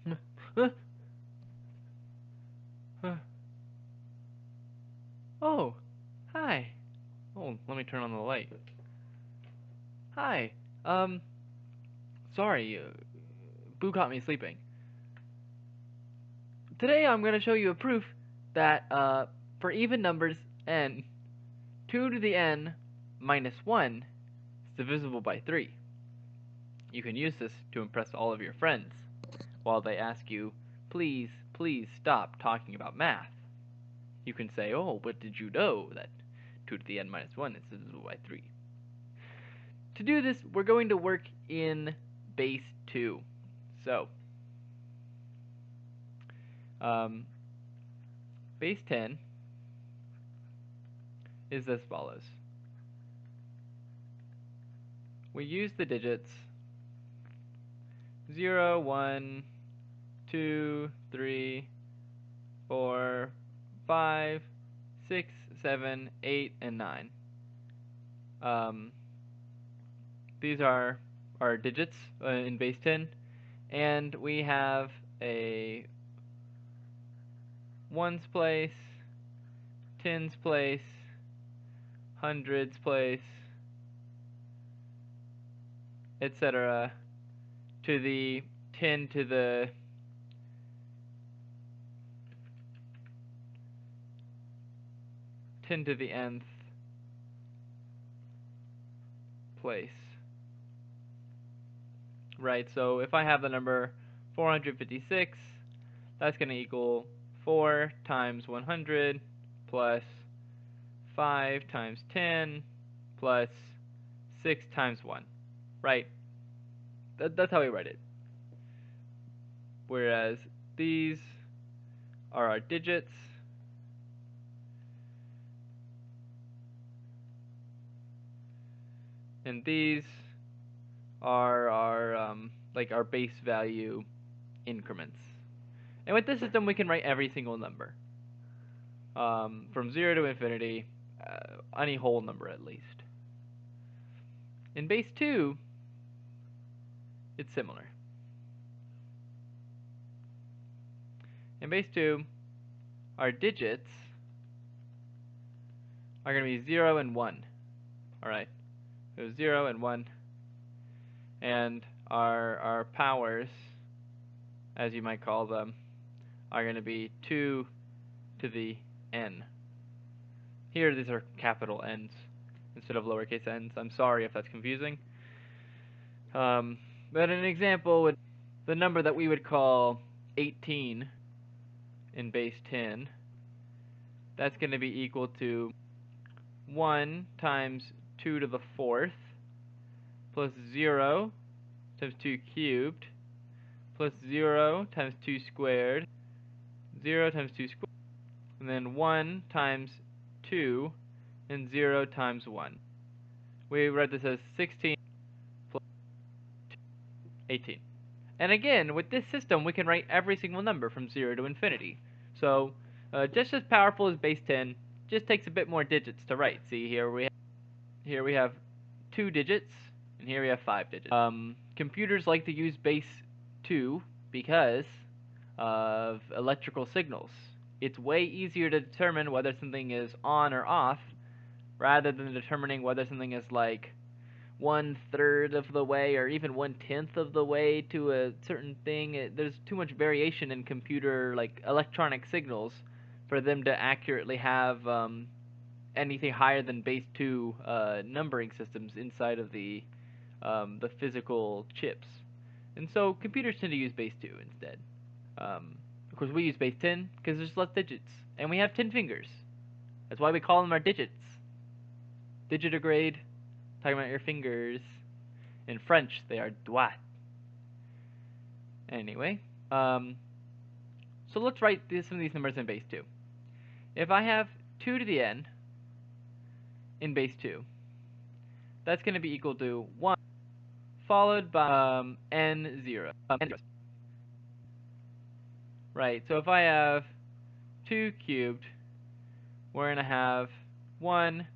Huh? Huh? Oh, hi. Oh, let me turn on the light. Hi. Um, sorry, Boo caught me sleeping. Today I'm going to show you a proof that, for even numbers n, 2 to the n minus 1 is divisible by 3. You can use this to impress all of your friends while they ask you, please, please stop talking about math. You can say, oh, but did you know that 2 to the n minus 1 is divisible by 3? To do this, we're going to work in base 2. So, um, base 10 is as follows. We use the digits 0, 1, 2, 3, 4, 5, 6, 7, 8, and 9. These are our digits in base 10, and we have a ones place, tens place, hundreds place, etc. to the 10 to the nth place. Right, so if I have the number 456, that's going to equal 4 times 100 plus 5 times 10 plus 6 times 1. Right? That's how we write it. Whereas these are our digits, and these are our like our base value increments. And with this system, we can write every single number from 0 to infinity, any whole number at least. In base 2, it's similar. In base 2, our digits are going to be 0 and 1. Alright, so 0 and 1. And our powers, as you might call them, are going to be 2 to the n. Here, these are capital N's instead of lowercase n's. I'm sorry if that's confusing. But an example would the number that we would call 18 in base 10. That's going to be equal to 1 times 2 to the 4th plus 0 times 2 cubed plus 0 times 2 squared, 0 times 2 squared, and then 1 times 2 and 0 times 1. We read this as 16 plus 18. And again, with this system, we can write every single number from 0 to infinity. So, just as powerful as base 10, just takes a bit more digits to write. See, here we have 2 digits, and here we have 5 digits. Computers like to use base 2 because of electrical signals. It's way easier to determine whether something is on or off, rather than determining whether something is like 1/3 of the way or even 1/10 of the way to a certain thing. There's too much variation in computer, like electronic signals, for them to accurately have anything higher than base 2 numbering systems inside of the physical chips. And so computers tend to use base 2 instead. Of course, we use base 10 because there's less digits, and we have 10 fingers. That's why we call them our digits. Digitigrade, talking about your fingers. In French, they are doigts. Anyway, so let's write some of these numbers in base 2. If I have 2 to the n in base 2, that's going to be equal to 1 followed by n zeros. Right, so if I have 2 cubed, we're going to have 1,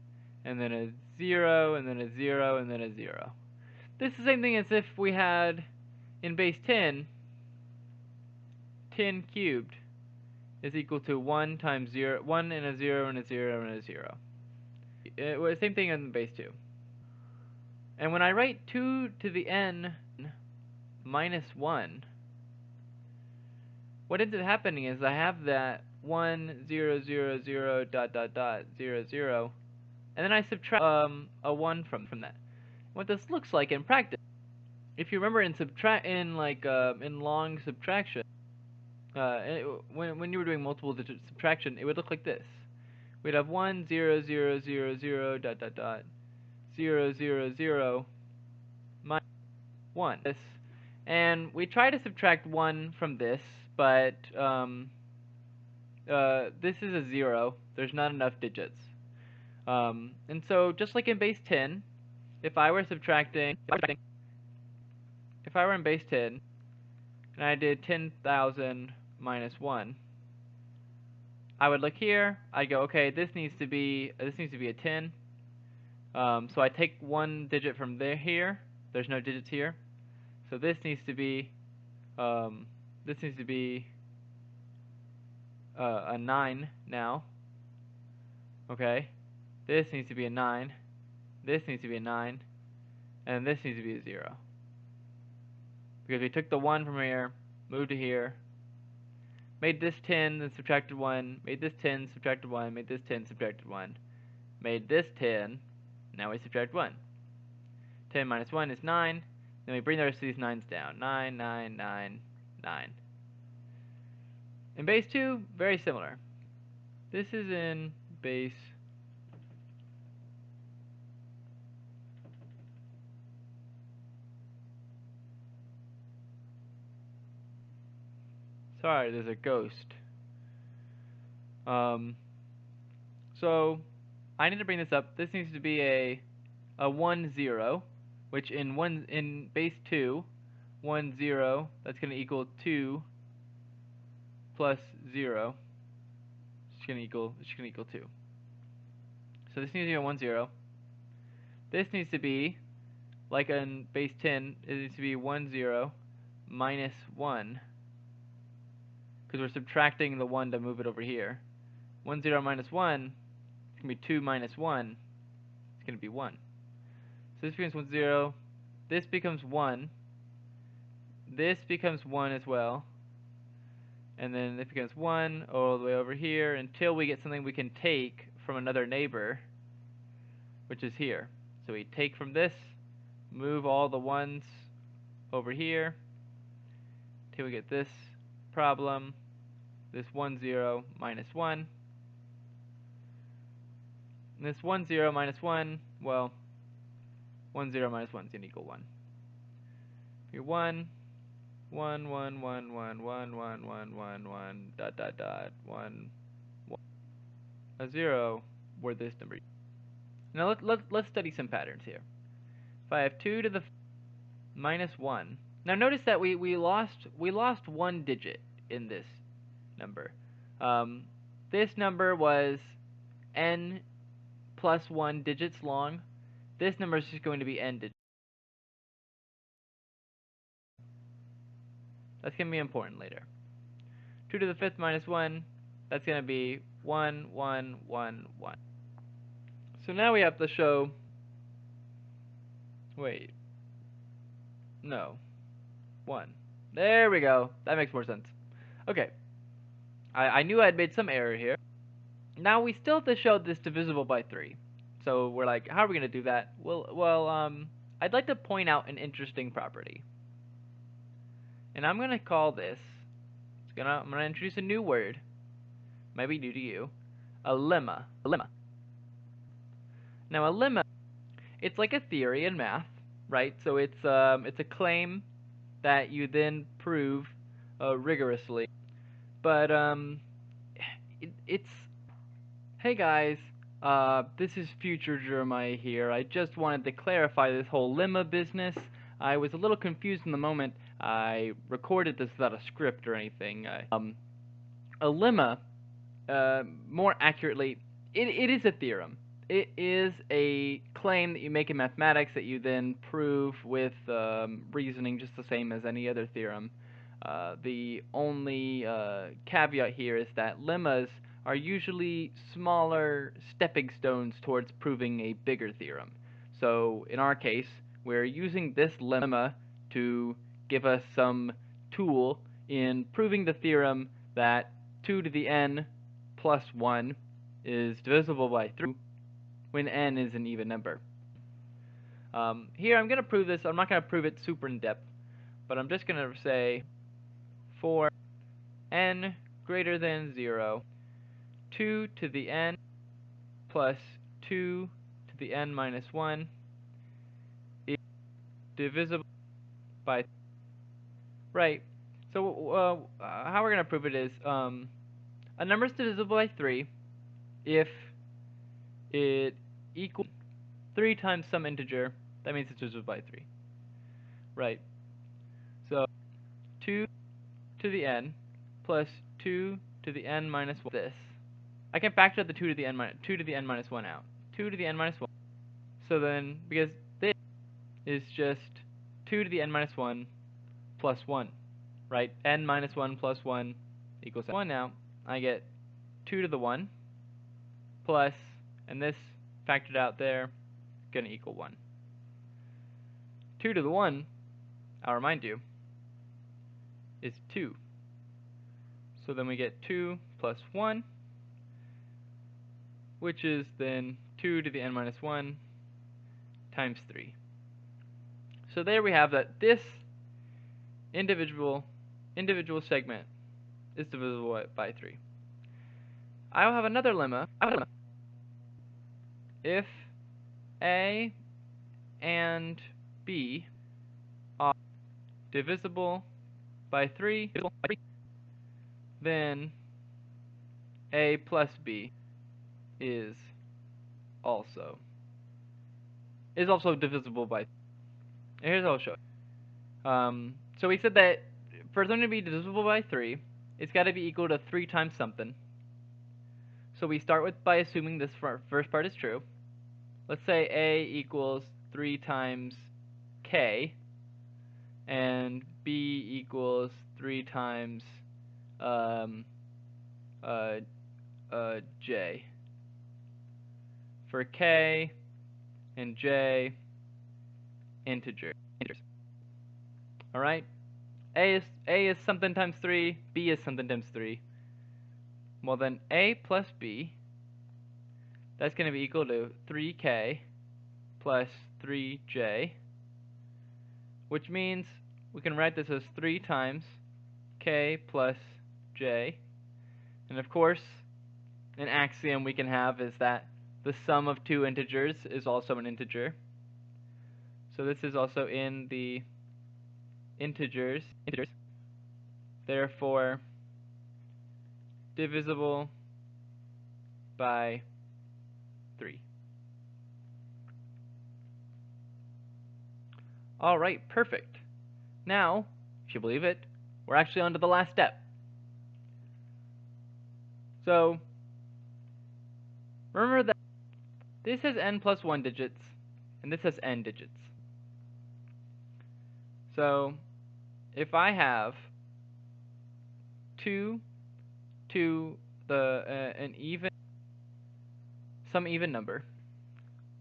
and then a 0, and then a 0, and then a 0. This is the same thing as if we had, in base 10, 10 cubed is equal to 1 times 0, 1 and a 0 and a 0 and a 0. Same thing in base 2. And when I write 2 to the n minus 1, what ends up happening is I have that 1, 0, 0, 0, dot, dot, dot, 0, 0, and then I subtract a 1 from that. What this looks like in practice, if you remember in long subtraction, when you were doing multiple digit subtraction, it would look like this. We'd have 1, 0, 0, 0, 0, dot, dot, dot, 0, 0, 0, minus 1. And we try to subtract 1 from this, but this is a 0. There's not enough digits. And so, just like in base 10, if I were in base 10, and I did 10,000 minus 1, I would look here, I'd go, okay, this needs to be a 10. So I take one digit from here, there's no digits here. So this needs to be a 9 now. Okay, this needs to be a 9, this needs to be a 9, and this needs to be a 0. Because we took the 1 from here, moved to here, made this 10, then subtracted 1, made this 10, subtracted 1, made this 10, subtracted 1, made this 10, now we subtract 1. 10 minus 1 is 9, then we bring the rest of these 9s down. 9, 9, 9, 9. In base 2, very similar. This is in base... Sorry, there's a ghost. So, I need to bring this up. This needs to be a 1, 0, which in base 2, 1, 0, that's going to equal 2 plus 0. It's going to equal 2. So this needs to be a 1, 0. This needs to be, like in base 10, it needs to be 1, 0 minus 1. Because we're subtracting the 1 to move it over here. 1, 0 minus 1, it's going to be 2 minus 1. It's going to be 1. So this becomes 1, 0. This becomes 1. This becomes 1 as well. And then it becomes 1 all the way over here until we get something we can take from another neighbor, which is here. So we take from this, move all the 1s over here, till we get this problem, this 1, 0 minus 1. And this 1, 0 minus 1, well, 1, 0 minus 1 is going to equal 1. Here 1, 1, 1, 1, 1, 1, 1, 1, 1, 1, dot, dot, dot, 1, 1. A 0 where this number. Now let's study some patterns here. If I have 2 to the minus 1. Now notice that we lost one digit in this number. This number was n plus 1 digits long. This number is just going to be n digits. That's going to be important later. 2 to the 5th minus 1, that's going to be 1, 1, 1, 1. So now we have to show, wait, no, 1. There we go. That makes more sense. Okay. I knew I'd made some error here. Now we still have to show this divisible by 3. So we're like, how are we going to do that? Well, I'd like to point out an interesting property. And I'm going to call this, I'm going to introduce a new word, might be new to you, a lemma. Now a lemma, it's like a theory in math, right? So it's a claim that you then prove rigorously. But it's, hey guys, this is future Jeremiah here. I just wanted to clarify this whole lemma business. I was a little confused in the moment. I recorded this without a script or anything. A lemma, more accurately, it is a theorem. It is a claim that you make in mathematics that you then prove with reasoning, just the same as any other theorem. The only caveat here is that lemmas are usually smaller stepping stones towards proving a bigger theorem. So in our case, we're using this lemma to give us some tool in proving the theorem that 2 to the n plus 1 is divisible by 3 when n is an even number. Here I'm going to prove this. I'm not going to prove it super in depth, but I'm just going to say for n greater than 0, 2 to the n plus 2 to the n minus 1 is divisible by 3. Right. So how we're going to prove it is a number is divisible by 3 if it equals 3 times some integer. That means it's divisible by 3. Right. So 2 to the n plus 2 to the n minus 1. This. I can factor the 2 to the n minus 1 out. 2 to the n minus 1. So then, because this is just 2 to the n minus 1 plus 1, right? N minus 1 plus 1 equals 1 now. I get 2 to the 1 plus, and this factored out there, going to equal 1. 2 to the 1, I'll remind you, is 2. So then we get 2 plus 1, which is then 2 to the n minus 1 times 3. So there we have that this individual segment is divisible by 3. I'll have another lemma. If A and B are divisible by 3, then A plus B is also divisible by 3. Here's how I'll show it. So we said that for something to be divisible by 3, it's got to be equal to 3 times something. So we start by assuming this first part is true. Let's say A equals 3 times K, and B equals 3 times J. For K and J, integers. Alright? A is something times 3, B is something times 3. Well then, A plus B, that's going to be equal to 3K plus 3J, which means we can write this as 3 times K plus J. And of course, an axiom we can have is that the sum of two integers is also an integer. So this is also in the integers. Therefore, divisible by 3. Alright, perfect. Now, if you believe it, we're actually on to the last step. So, remember that this has n plus 1 digits, and this has n digits. So, if I have 2 to the some even number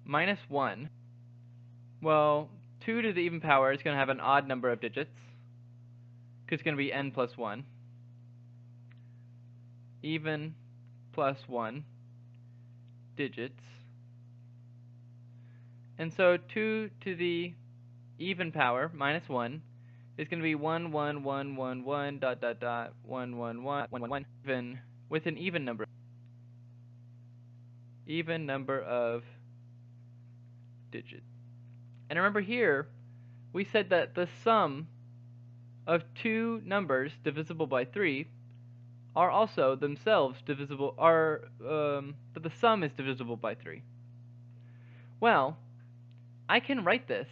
minus 1, well, 2 to the even power is going to have an odd number of digits, because it's going to be n plus 1. Even plus 1 digits. And so 2 to the even power minus 1 is going to be 1, 1, 1, 1, 1, dot, dot, dot, 1, 1, 1, 1, 1, 1, even with an even number. Even number of digits. And remember here, we said that the sum of two numbers divisible by 3 are also themselves divisible, that the sum is divisible by 3. Well, I can write this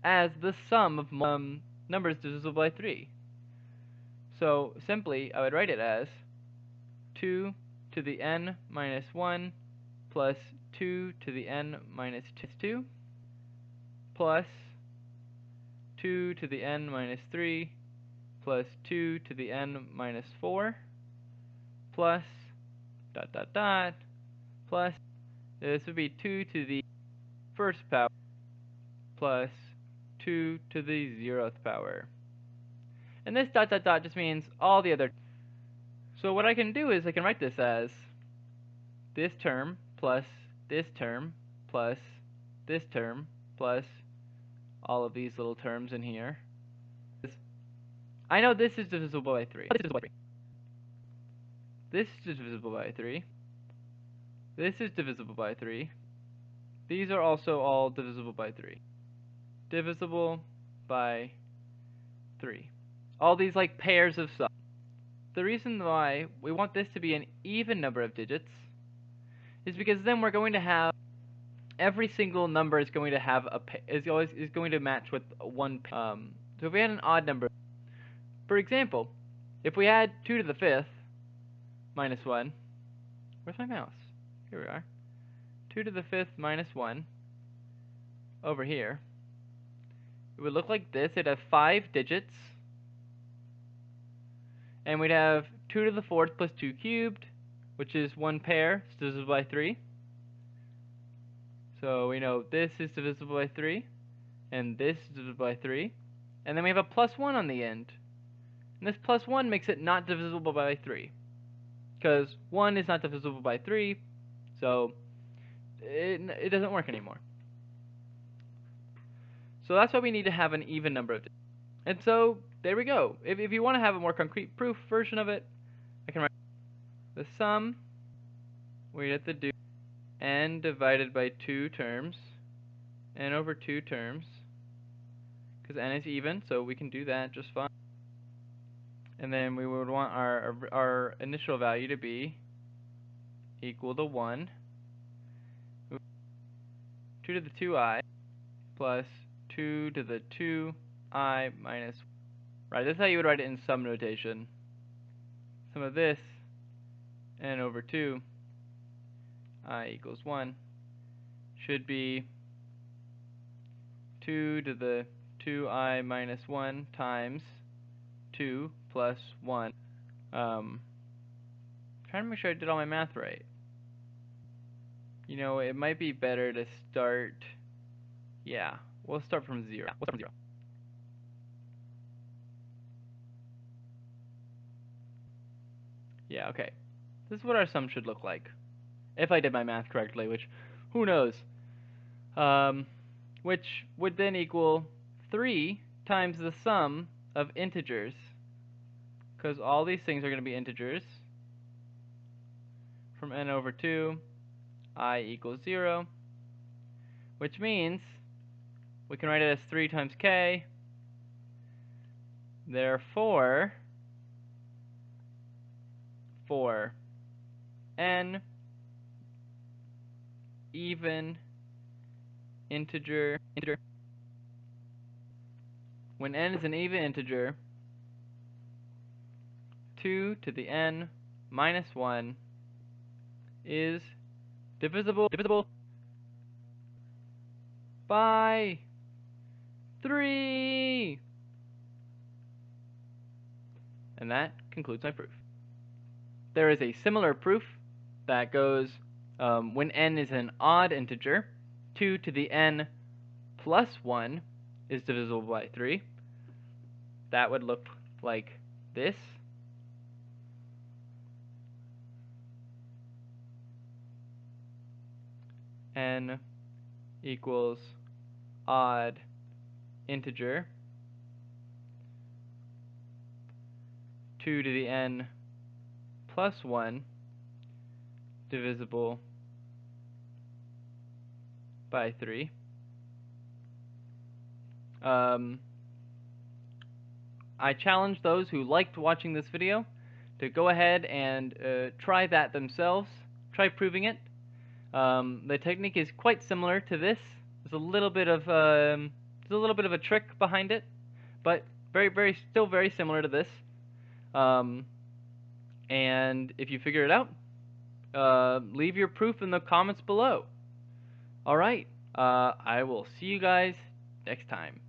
as the sum of numbers divisible by 3. So simply, I would write it as 2 to the n minus 1 plus 2 to the n minus 2 plus 2 to the n minus 3 plus 2 to the n minus 4 plus dot dot dot plus, this would be 2 to the first power plus 2 to the 0th power. And this dot dot dot just means all the other. So what I can do is I can write this as this term plus this term plus this term plus all of these little terms in here. I know this is divisible by 3. This is divisible by 3. This is divisible by 3. These are also all divisible by 3. Divisible by 3. All these like pairs of sums. The reason why we want this to be an even number of digits is because then we're going to have every single number is going to have is going to match with one. So if we had an odd number, for example, if we had 2 to the 5th minus 1, where's my mouse? Here we are. 2 to the 5th minus 1 over here. It would look like this. It'd have 5 digits. And we'd have 2 to the 4th plus 2 cubed, which is one pair, it's divisible by 3. So we know this is divisible by 3, and this is divisible by 3. And then we have a plus 1 on the end. And this plus 1 makes it not divisible by 3. Because 1 is not divisible by 3, so it doesn't work anymore. So that's why we need to have an even number of digits. And so, there we go. If you want to have a more concrete proof version of it, I can write the sum, we have to do n divided by 2 terms, n over 2 terms, because n is even, so we can do that just fine. And then we would want our initial value to be equal to 1, 2 to the 2i, plus 2 to the 2i minus 1. Right, this is how you would write it in sum notation. Sum of this, n over 2, I equals 1, should be 2 to the 2i minus 1 times 2 plus 1. Trying to make sure I did all my math right. You know, it might be better to start, yeah, we'll start from 0. Yeah, okay. This is what our sum should look like. If I did my math correctly, which, who knows? Which would then equal 3 times the sum of integers. Because all these things are going to be integers. From n over 2, I equals 0. Which means we can write it as 3 times k. Therefore, for n even integer, when n is an even integer, 2 to the n minus 1 is divisible by 3. And that concludes my proof. There is a similar proof that goes when n is an odd integer, 2 to the n plus 1 is divisible by 3. That would look like this. N equals odd integer 2 to the n plus 1 divisible by 3. I challenge those who liked watching this video to go ahead and try that themselves. Try proving it. The technique is quite similar to this. There's a little bit of a trick behind it, but still very similar to this. And if you figure it out, leave your proof in the comments below. Alright, I will see you guys next time.